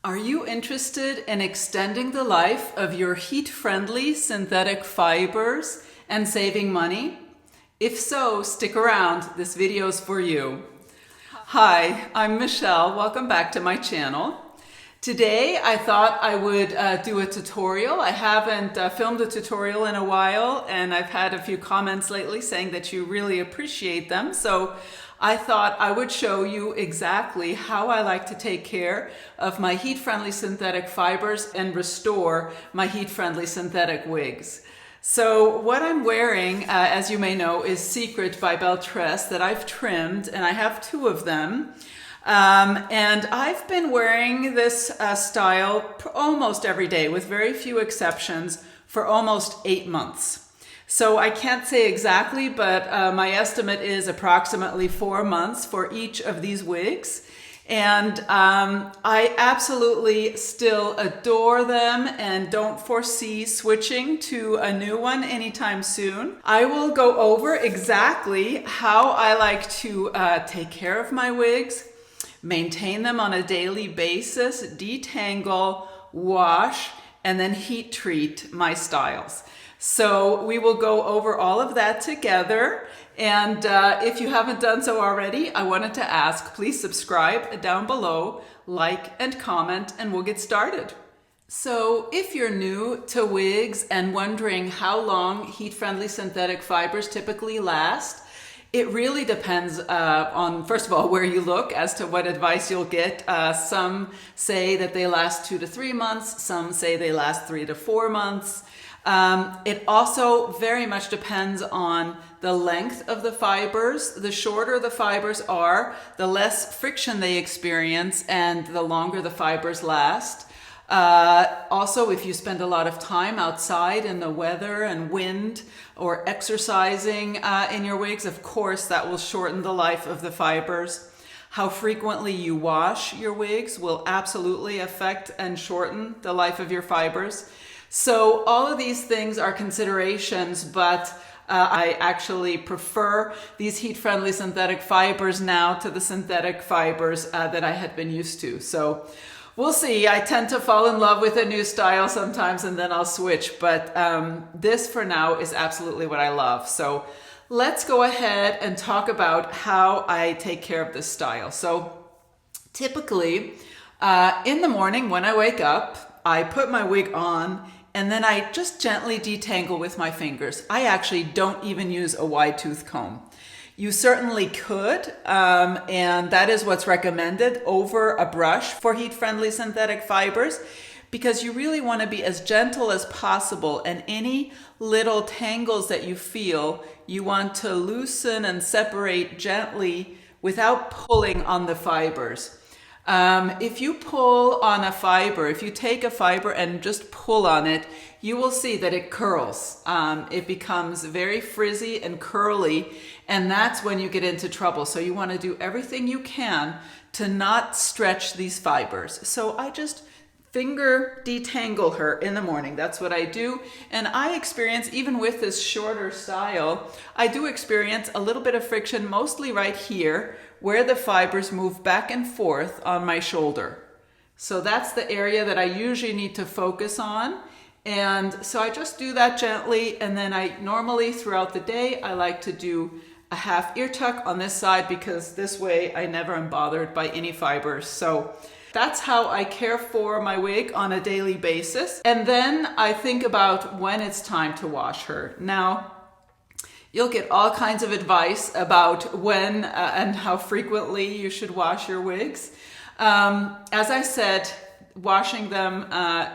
Are you interested in extending the life of your heat-friendly synthetic fibers and saving money? If so, stick around. This video is for you. Hi, I'm Michelle. Welcome back to my channel. Today I thought I would do a tutorial. I haven't filmed a tutorial in a while, and I've had a few comments lately saying that you really appreciate them. So I thought I would show you exactly how I like to take care of my heat-friendly synthetic fibers and restore my heat-friendly synthetic wigs. So what I'm wearing, as you may know, is Secret by Belle Tress that I've trimmed, and I have two of them. And I've been wearing this style almost every day, with very few exceptions, for almost 8 months. So I can't say exactly, but my estimate is approximately 4 months for each of these wigs. And I absolutely still adore them and don't foresee switching to a new one anytime soon. I will go over exactly how I like to take care of my wigs, maintain them on a daily basis, detangle, wash, and then heat treat my styles. So we will go over all of that together. And if you haven't done so already, I wanted to ask, please subscribe down below, like and comment, and we'll get started. So if you're new to wigs and wondering how long heat-friendly synthetic fibers typically last, it really depends on, first of all, where you look as to what advice you'll get. Some say that they last 2 to 3 months. Some say they last 3 to 4 months. It also very much depends on the length of the fibers. The shorter the fibers are, the less friction they experience and the longer the fibers last. Also, if you spend a lot of time outside in the weather and wind or exercising in your wigs, of course, that will shorten the life of the fibers. How frequently you wash your wigs will absolutely affect and shorten the life of your fibers. So all of these things are considerations, but I actually prefer these heat-friendly synthetic fibers now to the synthetic fibers that I had been used to. So we'll see. I tend to fall in love with a new style sometimes and then I'll switch, but this for now is absolutely what I love. So let's go ahead and talk about how I take care of this style. So typically in the morning when I wake up, I put my wig on and then I just gently detangle with my fingers. I actually don't even use a wide tooth comb. You certainly could, and that is what's recommended over a brush for heat-friendly synthetic fibers, because you really want to be as gentle as possible, and any little tangles that you feel, you want to loosen and separate gently without pulling on the fibers. If you pull on a fiber, if you take a fiber and just pull on it, you will see that it curls. It becomes very frizzy and curly, and that's when you get into trouble. So you want to do everything you can to not stretch these fibers. So I just finger detangle her in the morning. That's what I do. And I experience, even with this shorter style, I do experience a little bit of friction, mostly right here, where the fibers move back and forth on my shoulder. So that's the area that I usually need to focus on. And so I just do that gently. And then I normally throughout the day, I like to do a half ear tuck on this side, because this way I never am bothered by any fibers. So that's how I care for my wig on a daily basis. And then I think about when it's time to wash her. Now, you'll get all kinds of advice about when and how frequently you should wash your wigs. As I said, washing them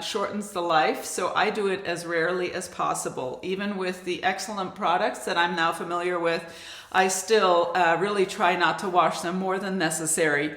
shortens the life, so I do it as rarely as possible. Even with the excellent products that I'm now familiar with, I still really try not to wash them more than necessary.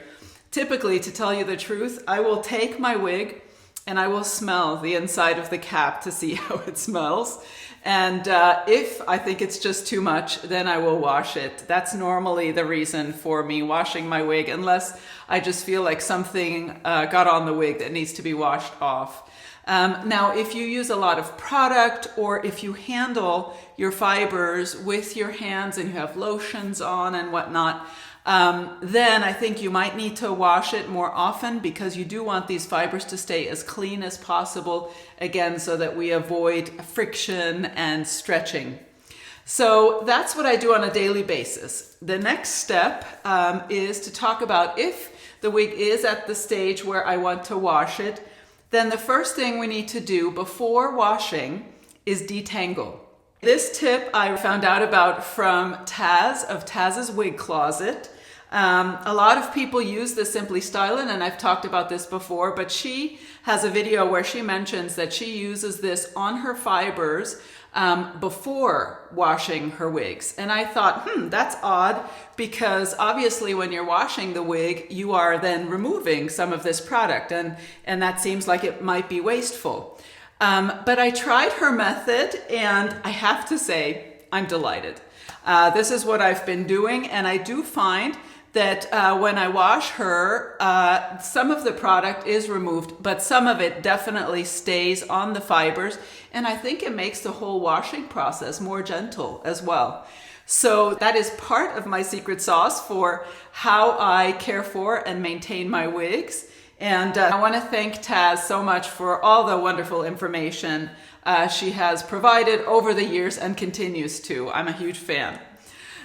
Typically, to tell you the truth, I will take my wig and I will smell the inside of the cap to see how it smells. And if I think it's just too much, then I will wash it. That's normally the reason for me washing my wig, unless I just feel like something got on the wig that needs to be washed off. Now, if you use a lot of product, or if you handle your fibers with your hands and you have lotions on and whatnot, then I think you might need to wash it more often, because you do want these fibers to stay as clean as possible, again, so that we avoid friction and stretching. So that's what I do on a daily basis. The next step is to talk about, if the wig is at the stage where I want to wash it, then the first thing we need to do before washing is detangle. This tip I found out about from Taz of Taz's Wig Closet. A lot of people use the Simply Stylin, and I've talked about this before, but she has a video where she mentions that she uses this on her fibers before washing her wigs. And I thought, that's odd, because obviously when you're washing the wig, you are then removing some of this product, and that seems like it might be wasteful. But I tried her method, and I have to say, I'm delighted. This is what I've been doing, and I do find that when I wash her, some of the product is removed, but some of it definitely stays on the fibers, and I think it makes the whole washing process more gentle as well. So that is part of my secret sauce for how I care for and maintain my wigs. And I want to thank Taz so much for all the wonderful information she has provided over the years and continues to. I'm a huge fan.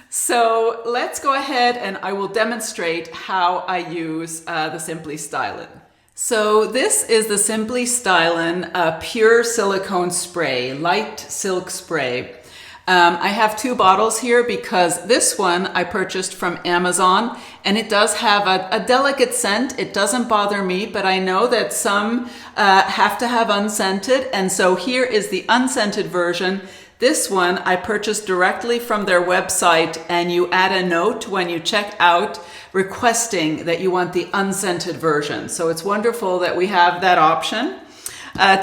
So let's go ahead and I will demonstrate how I use the Simply Stylin. So this is the Simply Stylin Pure Silicone Spray, Light Silk Spray. I have 2 bottles here because this one I purchased from Amazon, and it does have a delicate scent. It doesn't bother me, but I know that some have to have unscented, and so here is the unscented version. This one I purchased directly from their website, and you add a note when you check out requesting that you want the unscented version. So it's wonderful that we have that option.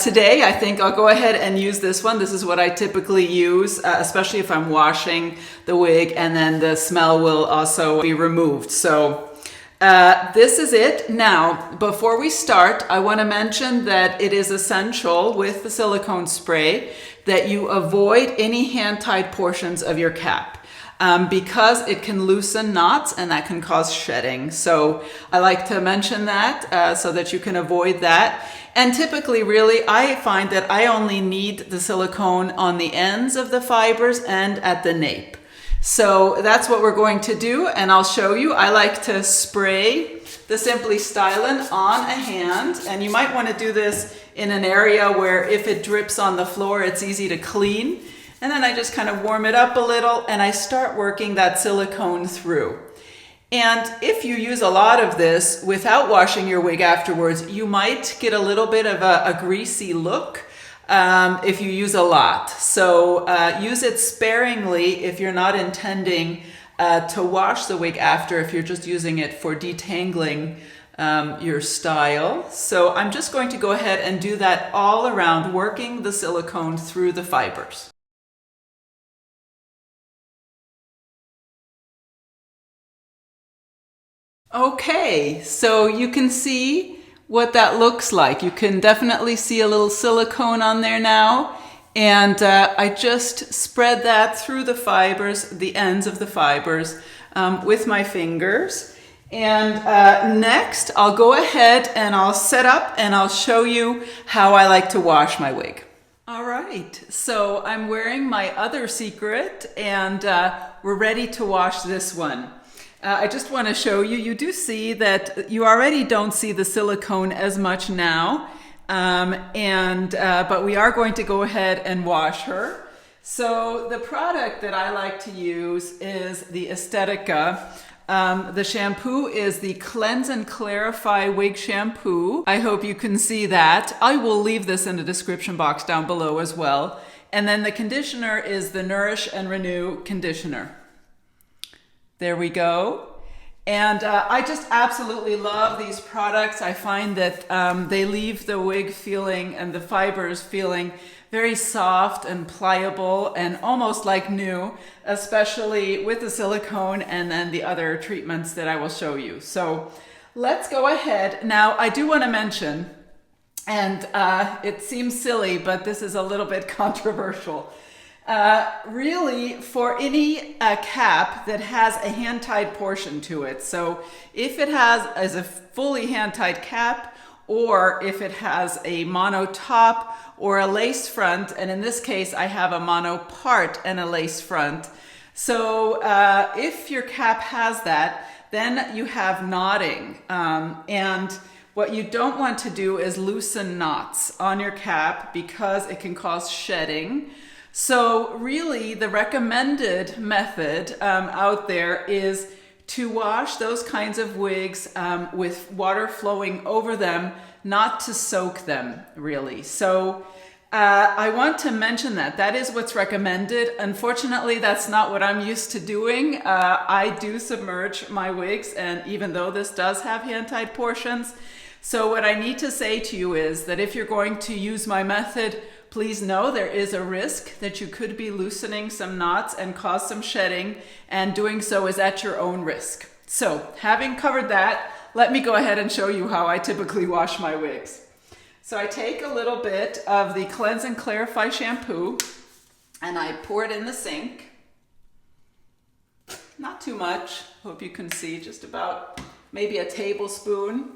Today, I think I'll go ahead and use this one. This is what I typically use, especially if I'm washing the wig, and then the smell will also be removed. So this is it. Now, before we start, I want to mention that it is essential with the silicone spray that you avoid any hand-tied portions of your cap. Because it can loosen knots and that can cause shedding. So I like to mention that so that you can avoid that. And typically, really, I find that I only need the silicone on the ends of the fibers and at the nape. So that's what we're going to do, and I'll show you. I like to spray the Simply Stylin on a hand, and you might want to do this in an area where if it drips on the floor, it's easy to clean. And then I just kind of warm it up a little, and I start working that silicone through. And if you use a lot of this without washing your wig afterwards, you might get a little bit of a greasy look if you use a lot. So use it sparingly if you're not intending to wash the wig after, if you're just using it for detangling your style. So I'm just going to go ahead and do that all around, working the silicone through the fibers. Okay, so you can see what that looks like. You can definitely see a little silicone on there now. And I just spread that through the fibers, the ends of the fibers, with my fingers. And next, I'll go ahead and I'll set up and I'll show you how I like to wash my wig. All right, so I'm wearing my other secret, and we're ready to wash this one. I just want to show you, you do see that you already don't see the silicone as much now, but we are going to go ahead and wash her. So the product that I like to use is the Estetica. The shampoo is the Cleanse and Clarify Wig Shampoo. I hope you can see that. I will leave this in the description box down below as well. And then the conditioner is the Nourish and Renew conditioner. There we go. And I just absolutely love these products. I find that they leave the wig feeling and the fibers feeling very soft and pliable and almost like new, especially with the silicone and then the other treatments that I will show you. So let's go ahead. Now, I do want to mention, and it seems silly, but this is a little bit controversial. really for any cap that has a hand-tied portion to it. So if it has a fully hand-tied cap, or if it has a mono top or a lace front, and in this case I have a mono part and a lace front. So if your cap has that, then you have knotting. And what you don't want to do is loosen knots on your cap because it can cause shedding. So really the recommended method out there is to wash those kinds of wigs with water flowing over them, not to soak them really. So I want to mention that is what's recommended. Unfortunately, that's not what I'm used to doing. I do submerge my wigs, and even though this does have hand-tied portions. So what I need to say to you is that if you're going to use my method, please know there is a risk that you could be loosening some knots and cause some shedding, and doing so is at your own risk. So having covered that, let me go ahead and show you how I typically wash my wigs. So I take a little bit of the Cleanse and Clarify shampoo and I pour it in the sink. Not too much, hope you can see, just about maybe a tablespoon.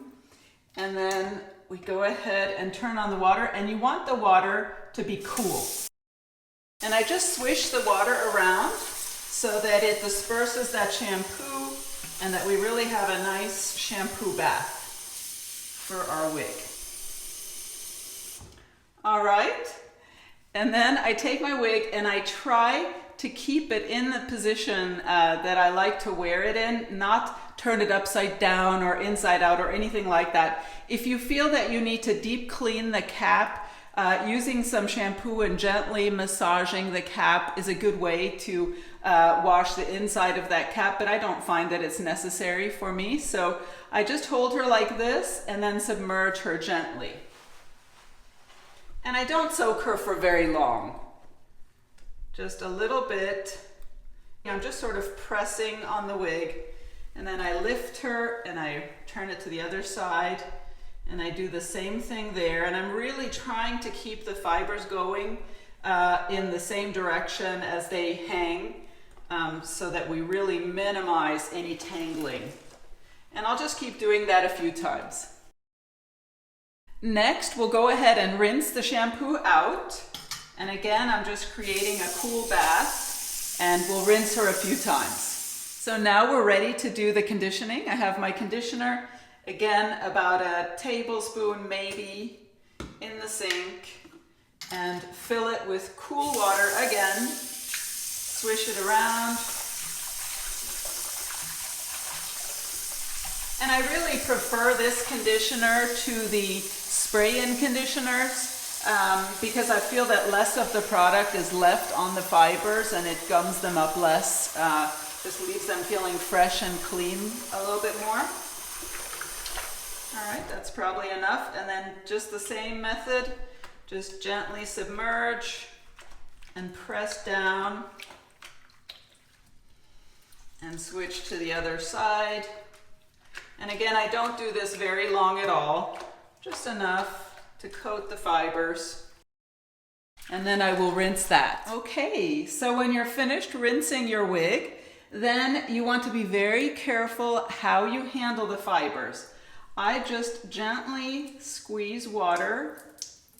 And then we go ahead and turn on the water, and you want the water to be cool. And I just swish the water around so that it disperses that shampoo and that we really have a nice shampoo bath for our wig. All right, and then I take my wig and I try to keep it in the position that I like to wear it in, not turn it upside down or inside out or anything like that. If you feel that you need to deep clean the cap, using some shampoo and gently massaging the cap is a good way to wash the inside of that cap, but I don't find that it's necessary for me. So I just hold her like this and then submerge her gently. And I don't soak her for very long, just a little bit. I'm just sort of pressing on the wig, and then I lift her and I turn it to the other side, and I do the same thing there. And I'm really trying to keep the fibers going in the same direction as they hang, so that we really minimize any tangling. And I'll just keep doing that a few times. Next, we'll go ahead and rinse the shampoo out. And again, I'm just creating a cool bath, and we'll rinse her a few times. So now we're ready to do the conditioning. I have my conditioner, again, about a tablespoon maybe, in the sink, and fill it with cool water again. Swish it around. And I really prefer this conditioner to the spray-in conditioners because I feel that less of the product is left on the fibers and it gums them up less. Just leaves them feeling fresh and clean a little bit more. All right, that's probably enough. And then just the same method, just gently submerge and press down and switch to the other side. And again, I don't do this very long at all, just enough to coat the fibers. And then I will rinse that. Okay, so when you're finished rinsing your wig, then you want to be very careful how you handle the fibers. I just gently squeeze water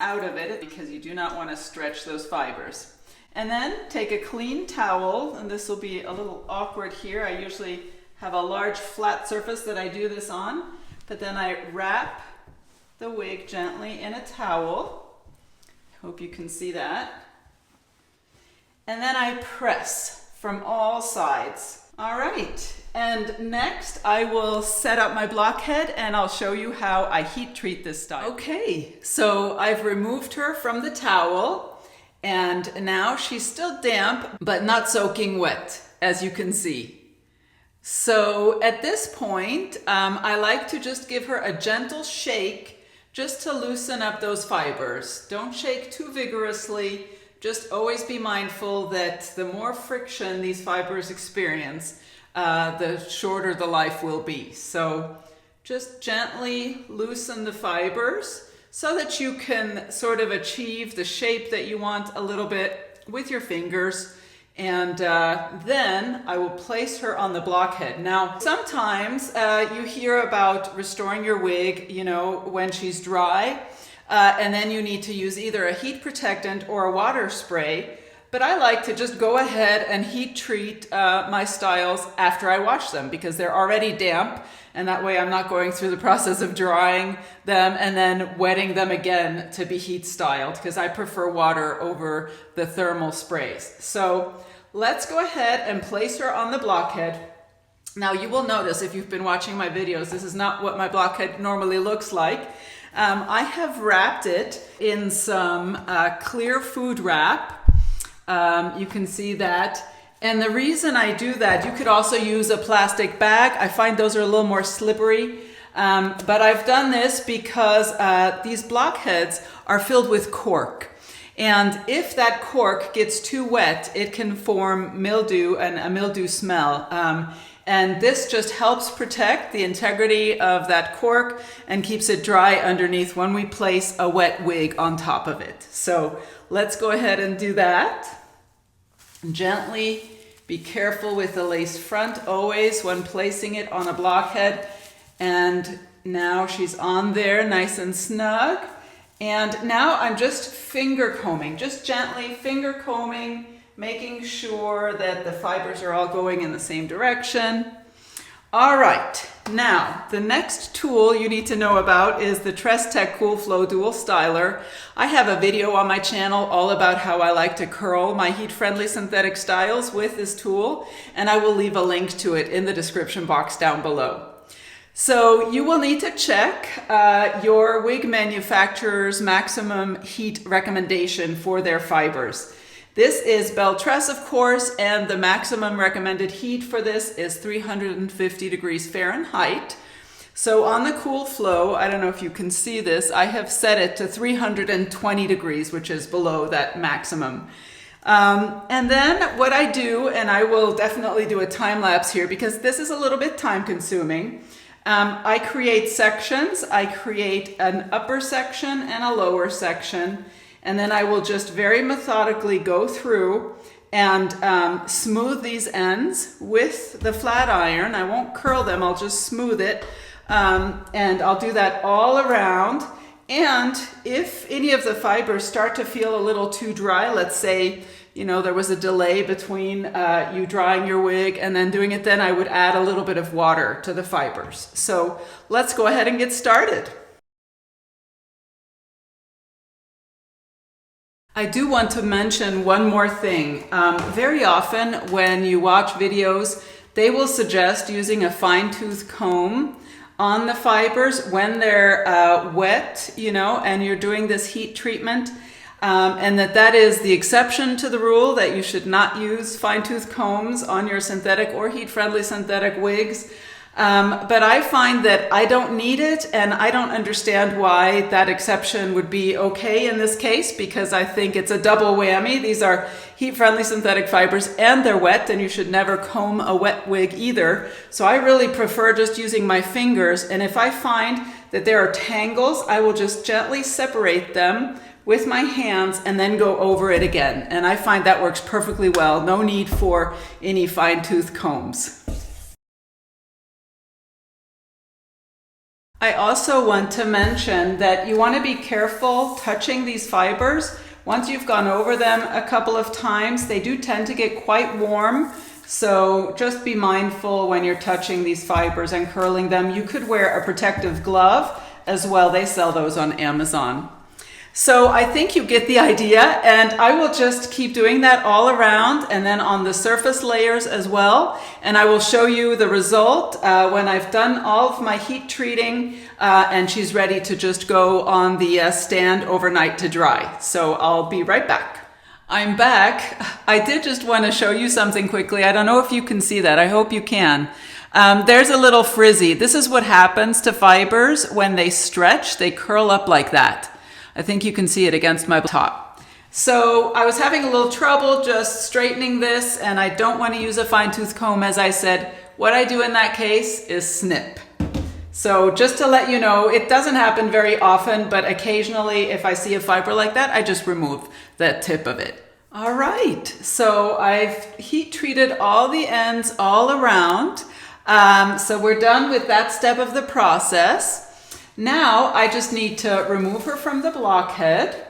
out of it because you do not want to stretch those fibers. And then take a clean towel, and this will be a little awkward here. I usually have a large flat surface that I do this on, but then I wrap the wig gently in a towel. Hope you can see that. And then I press from all sides. All right, and next I will set up my blockhead and I'll show you how I heat treat this style. Okay, so I've removed her from the towel, and now she's still damp but not soaking wet, as you can see. So at this point, I like to just give her a gentle shake just to loosen up those fibers. Don't shake too vigorously. Just always be mindful that the more friction these fibers experience, the shorter the life will be. So just gently loosen the fibers so that you can sort of achieve the shape that you want a little bit with your fingers, and then I will place her on the blockhead. Now, sometimes you hear about restoring your wig, you know, when she's dry, and then you need to use either a heat protectant or a water spray. But I like to just go ahead and heat treat my styles after I wash them, because they're already damp, and that way I'm not going through the process of drying them and then wetting them again to be heat styled, because I prefer water over the thermal sprays. So let's go ahead and place her on the blockhead. Now you will notice, if you've been watching my videos, this is not what my blockhead normally looks like. I have wrapped it in some clear food wrap. You can see that. And the reason I do that, you could also use a plastic bag. I find those are a little more slippery. But I've done this because these blockheads are filled with cork. And if that cork gets too wet, it can form mildew and a mildew smell. And this just helps protect the integrity of that cork and keeps it dry underneath when we place a wet wig on top of it. So let's go ahead and do that. Gently, be careful with the lace front always when placing it on a blockhead. And now she's on there nice and snug. And now I'm just finger combing, just gently finger combing, making sure that the fibers are all going in the same direction. All right, now the next tool you need to know about is the TressTech Cool Flow Dual Styler. I have a video on my channel all about how I like to curl my heat-friendly synthetic styles with this tool, and I will leave a link to it in the description box down below. So you will need to check your wig manufacturer's maximum heat recommendation for their fibers. This is Belle Tress, of course, and the maximum recommended heat for this is 350 degrees Fahrenheit. So on the Cool Flow, I don't know if you can see this, I have set it to 320 degrees, which is below that maximum. And then what I do, and I will definitely do a time lapse here because this is a little bit time consuming. I create sections. I create an upper section and a lower section. And then I will just very methodically go through and smooth these ends with the flat iron. I won't curl them, I'll just smooth it. And I'll do that all around. And if any of the fibers start to feel a little too dry, let's say, you know, there was a delay between you drying your wig and then doing it, then I would add a little bit of water to the fibers. So let's go ahead and get started. I do want to mention one more thing. Very often when you watch videos, they will suggest using a fine-tooth comb on the fibers when they're wet, you know, and you're doing this heat treatment. And that is the exception to the rule that you should not use fine-tooth combs on your synthetic or heat-friendly synthetic wigs. But I find that I don't need it, and I don't understand why that exception would be okay in this case, because I think it's a double whammy. These are heat-friendly synthetic fibers and they're wet, and you should never comb a wet wig either. So I really prefer just using my fingers, and if I find that there are tangles, I will just gently separate them with my hands and then go over it again. And I find that works perfectly well. No need for any fine-tooth combs. I also want to mention that you want to be careful touching these fibers. Once you've gone over them a couple of times, they do tend to get quite warm. So just be mindful when you're touching these fibers and curling them. You could wear a protective glove as well. They sell those on Amazon. So I think you get the idea, and I will just keep doing that all around and then on the surface layers as well. And I will show you the result when I've done all of my heat treating and she's ready to just go on the stand overnight to dry. So I'll be right back. I'm back. I did just want to show you something quickly. I don't know if you can see that. I hope you can. There's a little frizzy. This is what happens to fibers when they stretch. They curl up like that. I think you can see it against my top. So I was having a little trouble just straightening this, and I don't want to use a fine-tooth comb, as I said. What I do in that case is snip. So just to let you know, it doesn't happen very often, but occasionally if I see a fiber like that, I just remove the tip of it. All right, so I've heat treated all the ends all around. So we're done with that step of the process. Now I just need to remove her from the blockhead,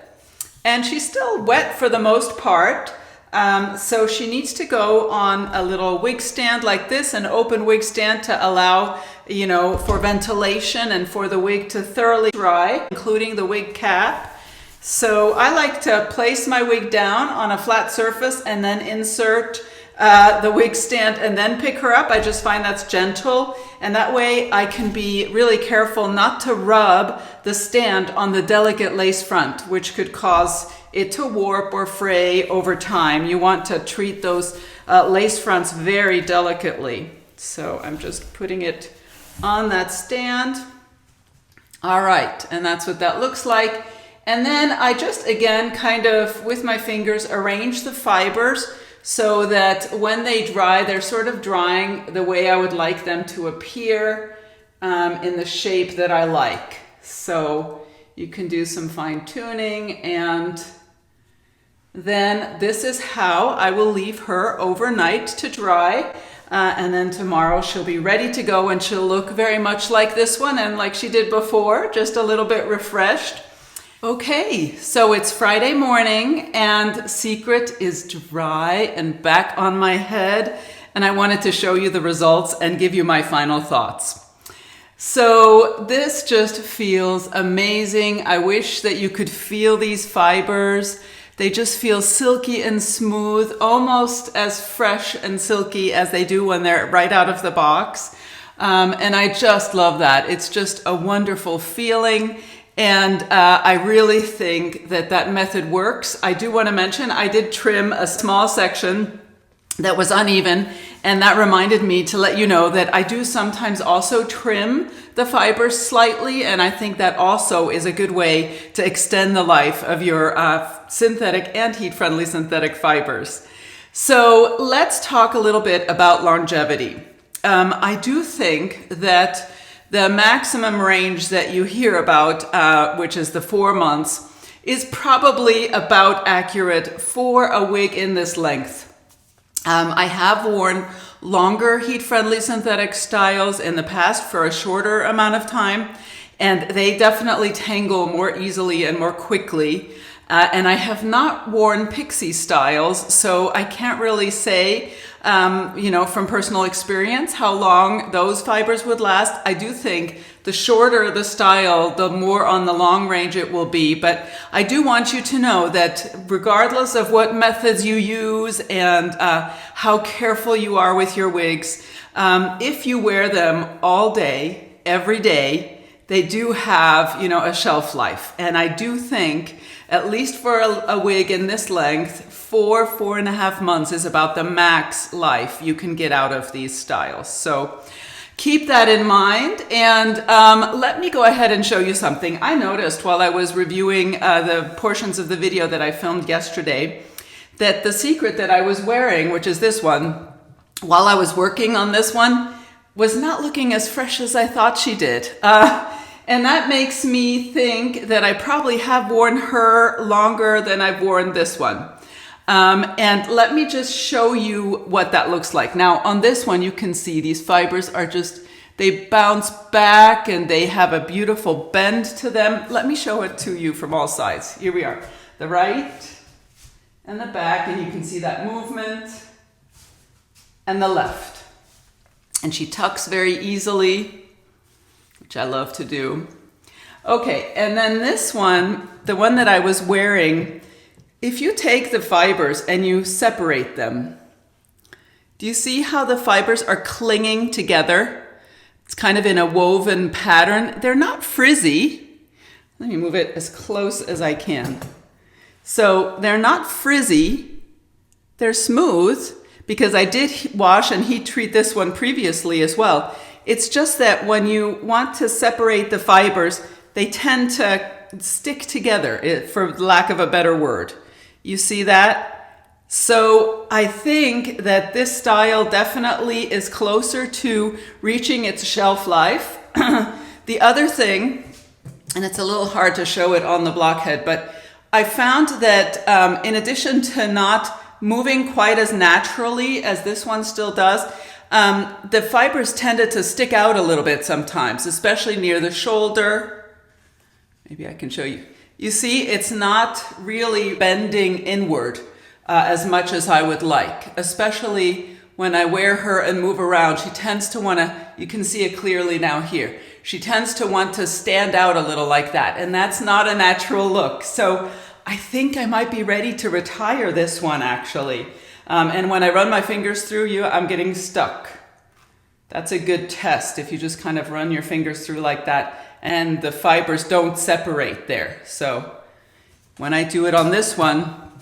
and she's still wet for the most part. So she needs to go on a little wig stand like this, an open wig stand to allow, for ventilation and for the wig to thoroughly dry, including the wig cap. So I like to place my wig down on a flat surface and then insert the wig stand and then pick her up. I just find that's gentle, and that way I can be really careful not to rub the stand on the delicate lace front, which could cause it to warp or fray over time. You want to treat those lace fronts very delicately. So I'm just putting it on that stand. All right, and that's what that looks like. And then I just, again, kind of with my fingers arrange the fibers so that when they dry, they're sort of drying the way I would like them to appear in the shape that I like. So you can do some fine tuning, and then this is how I will leave her overnight to dry. And then tomorrow she'll be ready to go, and she'll look very much like this one and like she did before, just a little bit refreshed. Okay, so it's Friday morning and Secret is dry and back on my head, and I wanted to show you the results and give you my final thoughts. So this just feels amazing. I wish that you could feel these fibers. They just feel silky and smooth, almost as fresh and silky as they do when they're right out of the box. And I just love that. It's just a wonderful feeling. And I really think that that method works. I do want to mention I did trim a small section that was uneven, and that reminded me to let you know that I do sometimes also trim the fibers slightly, and I think that also is a good way to extend the life of your synthetic and heat-friendly synthetic fibers. So let's talk a little bit about longevity. I do think that the maximum range that you hear about, which is the 4 months, is probably about accurate for a wig in this length. I have worn longer heat-friendly synthetic styles in the past for a shorter amount of time, and they definitely tangle more easily and more quickly. And I have not worn pixie styles, so I can't really say, from personal experience, how long those fibers would last. I do think the shorter the style, the more on the long range it will be. But I do want you to know that regardless of what methods you use and how careful you are with your wigs, if you wear them all day, every day, they do have, a shelf life. And I do think, at least for a wig in this length, 4.5 months is about the max life you can get out of these styles. So keep that in mind. And let me go ahead and show you something. I noticed while I was reviewing the portions of the video that I filmed yesterday, that the Secret that I was wearing, which is this one, while I was working on this one, was not looking as fresh as I thought she did. And that makes me think that I probably have worn her longer than I've worn this one. And let me just show you what that looks like. Now on this one, you can see these fibers are they bounce back and they have a beautiful bend to them. Let me show it to you from all sides. Here we are, the right and the back, and you can see that movement, and the left. And she tucks very easily, which I love to do. Okay, and then this one, the one that I was wearing, if you take the fibers and you separate them, do you see how the fibers are clinging together? It's kind of in a woven pattern. They're not frizzy. Let me move it as close as I can. So they're not frizzy. They're smooth, because I did wash and heat treat this one previously as well. It's just that when you want to separate the fibers, they tend to stick together, for lack of a better word. You see that? So I think that this style definitely is closer to reaching its shelf life. The other thing, and it's a little hard to show it on the blockhead, but I found that in addition to not moving quite as naturally as this one still does, the fibers tended to stick out a little bit sometimes, especially near the shoulder. Maybe I can show you. You see, it's not really bending inward as much as I would like, especially when I wear her and move around. She tends to want to, you can see it clearly now here, she tends to want to stand out a little like that, and that's not a natural look. So I think I might be ready to retire this one actually. And when I run my fingers through you, I'm getting stuck. That's a good test if you just kind of run your fingers through like that and the fibers don't separate there. So when I do it on this one,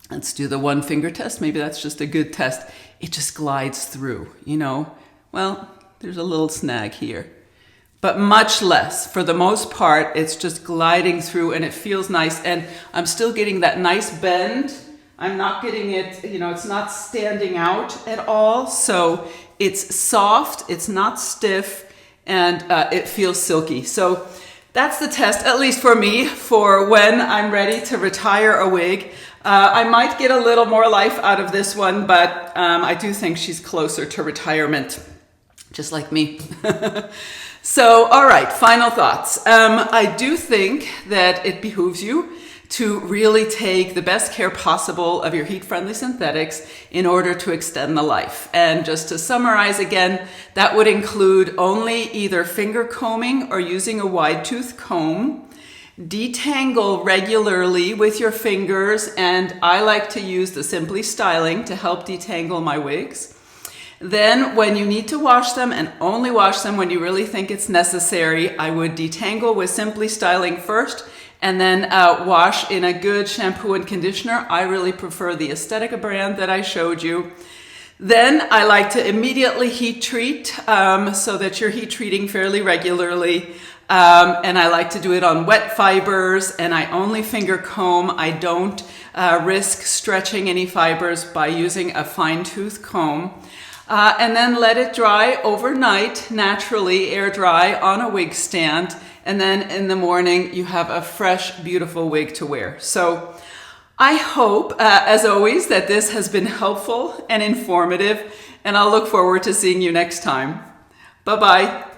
let's do the one finger test. Maybe that's just a good test. It just glides through, you know. Well, there's a little snag here, but much less. For the most part, it's just gliding through and it feels nice. And I'm still getting that nice bend. I'm not getting it, you know, it's not standing out at all. So it's soft, it's not stiff, and it feels silky. So that's the test, at least for me, for when I'm ready to retire a wig. I might get a little more life out of this one, but I do think she's closer to retirement, just like me. So, all right, final thoughts. I do think that it behooves you to really take the best care possible of your heat-friendly synthetics in order to extend the life. And just to summarize again, that would include only either finger combing or using a wide tooth comb. Detangle regularly with your fingers, and I like to use the Simply Styling to help detangle my wigs. Then when you need to wash them, and only wash them when you really think it's necessary, I would detangle with Simply Styling first, and then wash in a good shampoo and conditioner. I really prefer the Estetica brand that I showed you. Then I like to immediately heat treat so that you're heat treating fairly regularly. And I like to do it on wet fibers, and I only finger comb. I don't risk stretching any fibers by using a fine tooth comb. And then let it dry overnight, naturally air dry on a wig stand. And then in the morning, you have a fresh, beautiful wig to wear. So I hope, as always, that this has been helpful and informative, and I'll look forward to seeing you next time. Bye-bye.